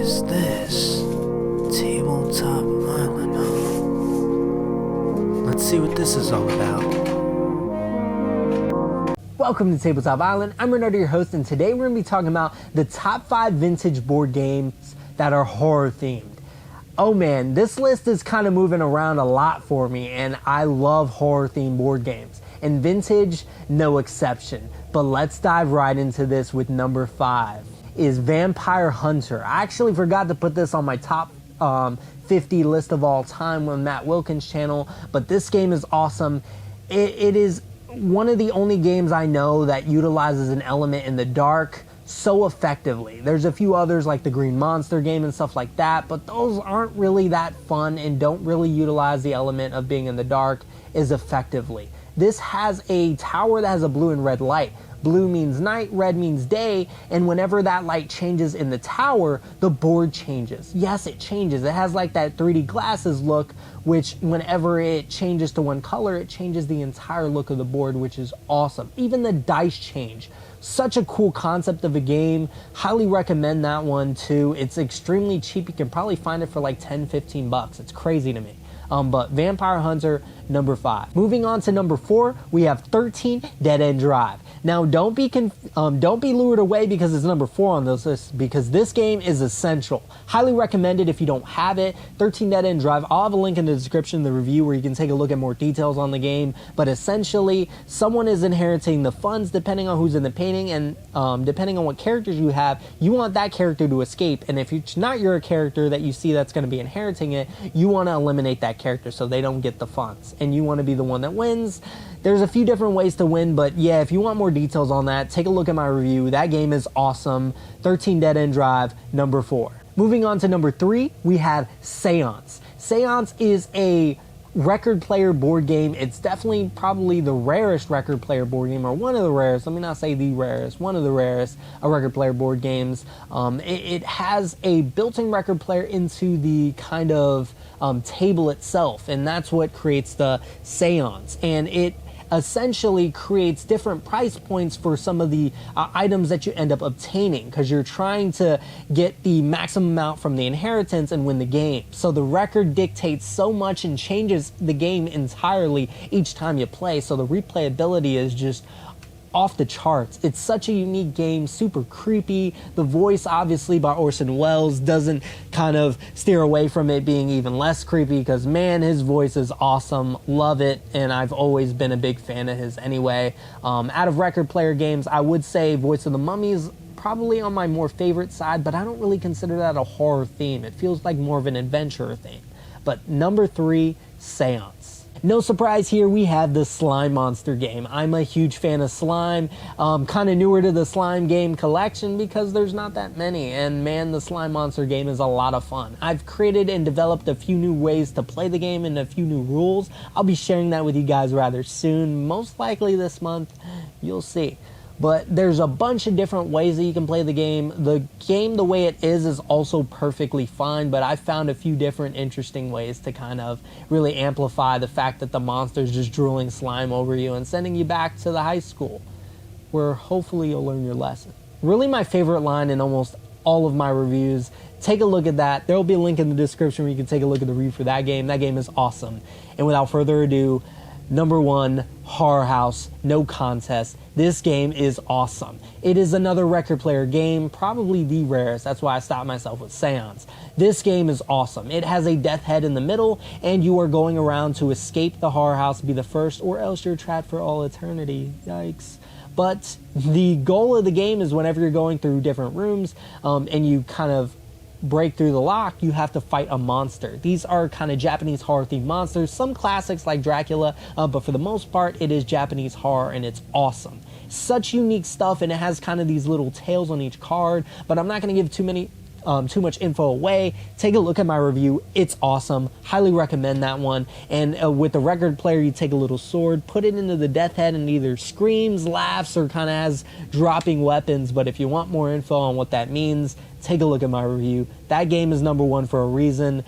is this? Tabletop Island, huh? Let's see what this is all about. Welcome to Tabletop Island. I'm Renato, your host, and today we're going to be talking about the top 5 vintage board games that are horror themed. Oh man, this list is kind of moving around a lot for me, and I love horror themed board games. And vintage, no exception. But let's dive right into this with number 5. Is Vampire Hunter. I actually forgot to put this on my top 50 list of all time on Matt Wilkins' channel, but this game is awesome. It is one of the only games I know that utilizes an element in the dark so effectively. There's a few others like the Green Monster game and stuff like that, but those aren't really that fun and don't really utilize the element of being in the dark as effectively. This has a tower that has a blue and red light. Blue means night, red means day, and whenever that light changes in the tower, the board changes. Yes, it changes. It has like that 3D glasses look, which whenever it changes to one color, it changes the entire look of the board, which is awesome. Even the dice change. Such a cool concept of a game. Highly recommend that one too. It's extremely cheap. You can probably find it for like 10-15 bucks. It's crazy to me. But Vampire Hunter, number 5. Moving on to number 4, we have 13 Dead End Drive. Now, don't be lured away because it's number 4 on this list, because this game is essential. Highly recommended if you don't have it. 13 Dead End Drive. I'll have a link in the description of the review where you can take a look at more details on the game. But essentially, someone is inheriting the funds depending on who's in the painting, and depending on what characters you have, you want that character to escape. And if it's not your character that you see that's going to be inheriting it, you want to eliminate that character so they don't get the funds, and you want to be the one that wins. There's a few different ways to win, but yeah, if you want more details on that, take a look at my review. That game is awesome. 13 Dead End Drive, number 4. Moving on to number 3, we have Seance. Seance is a record player board game. It's definitely probably the rarest record player board game, or one of the rarest. Let me not say the rarest, one of the rarest record player board games. It has a built-in record player into the kind of table itself, and that's what creates the Seance. And it essentially creates different price points for some of the items that you end up obtaining, because you're trying to get the maximum amount from the inheritance and win the game. So the record dictates so much and changes the game entirely each time you play, so the replayability is just off the charts. It's such a unique game, super creepy. The voice, obviously, by Orson Welles doesn't kind of steer away from it being even less creepy, because man, his voice is awesome. Love it, and I've always been a big fan of his anyway. Out of record player games, I would say Voice of the Mummy is probably on my more favorite side, but I don't really consider that a horror theme. It feels like more of an adventure theme. But number 3, Seance. No surprise here, we have the Slime Monster game. I'm a huge fan of slime. Kind of newer to the slime game collection because there's not that many. And man, the Slime Monster game is a lot of fun. I've created and developed a few new ways to play the game and a few new rules. I'll be sharing that with you guys rather soon. Most likely this month. You'll see. But there's a bunch of different ways that you can play the game. The game, the way it is also perfectly fine, but I found a few different interesting ways to kind of really amplify the fact that the monster's just drooling slime over you and sending you back to the high school, where hopefully you'll learn your lesson. Really my favorite line in almost all of my reviews. Take a look at that. There will be a link in the description where you can take a look at the review for that game. That game is awesome. And without further ado, number 1, Horror House, no contest. This game is awesome. It is another record player game, probably the rarest. That's why I stopped myself with Seance. This game is awesome. It has a death head in the middle, and you are going around to escape the horror house, be the first, or else you're trapped for all eternity. Yikes. But the goal of the game is whenever you're going through different rooms, and you kind of break through the lock, you have to fight a monster. These are kind of Japanese horror themed monsters, some classics like Dracula, but for the most part it is Japanese horror, and it's awesome. Such unique stuff, and it has kind of these little tales on each card, but I'm not going to give too much info away. Take a look at my review. It's awesome. Highly recommend that one. And with the record player, you take a little sword, put it into the death head, and either screams, laughs, or kind of has dropping weapons. But if you want more info on what that means, take a look at my review. That game is number 1 for a reason.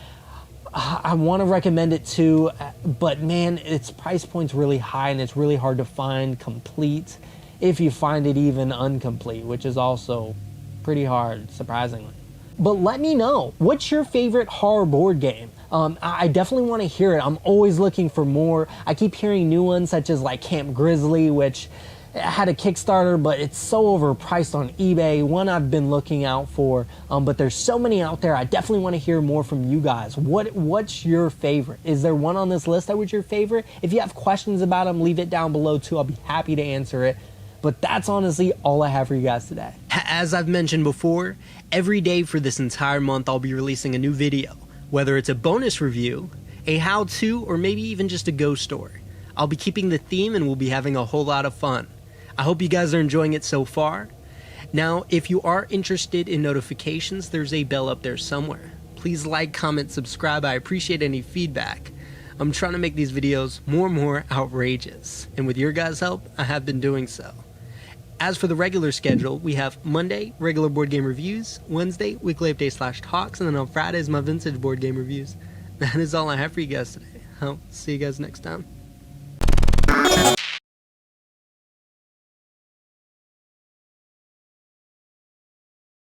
I want to recommend it too, but man, its price point's really high, and it's really hard to find complete, if you find it even incomplete, which is also pretty hard, surprisingly. But let me know, what's your favorite horror board game? I definitely want to hear it. I'm always looking for more. I keep hearing new ones such as like Camp Grizzly, which had a Kickstarter, but it's so overpriced on eBay. One I've been looking out for, but there's so many out there. I definitely want to hear more from you guys. What's your favorite? Is there one on this list that was your favorite? If you have questions about them, leave it down below too. I'll be happy to answer it. But that's honestly all I have for you guys today. As I've mentioned before, every day for this entire month I'll be releasing a new video, whether it's a bonus review, a how-to, or maybe even just a ghost story. I'll be keeping the theme and we'll be having a whole lot of fun. I hope you guys are enjoying it so far. Now, if you are interested in notifications, there's a bell up there somewhere. Please like, comment, subscribe. I appreciate any feedback. I'm trying to make these videos more and more outrageous, and with your guys' help, I have been doing so. As for the regular schedule, we have Monday, regular board game reviews, Wednesday, weekly update/talks, and then on Fridays, my vintage board game reviews. That is all I have for you guys today. I'll see you guys next time.